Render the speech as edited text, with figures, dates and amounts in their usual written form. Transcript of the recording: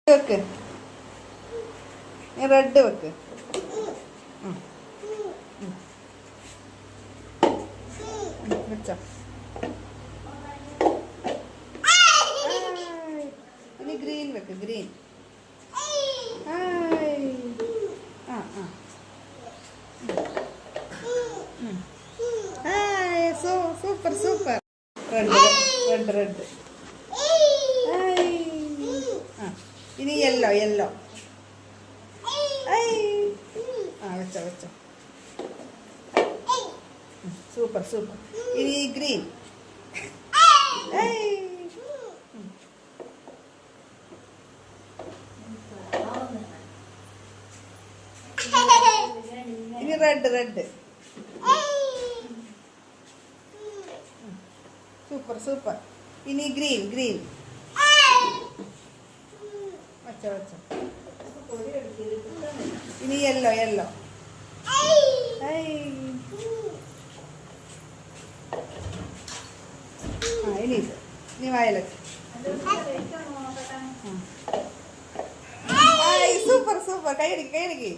വെക്ക്, നീ റെഡ് വെക്ക്. വെച്ചോ. ഇനി ഗ്രീൻ വെക്ക്, green. Super super. Red red red. ഇനി യെല്ലോ യെല്ലോ. വെച്ചോ വെച്ചോ. Super super. ഇനി ഗ്രീൻ. ഇനി റെഡ് റെഡ്. Super super. ഇനി ഗ്രീൻ ഗ്രീൻ. വെച്ചോ വെച്ചോ. ഇനി യെല്ലോ യെല്ലോ. ഇനി ഇത്, ഇനി വയലറ്റ്. Super super. കൈയടിക്ക് കൈയടിക്ക്.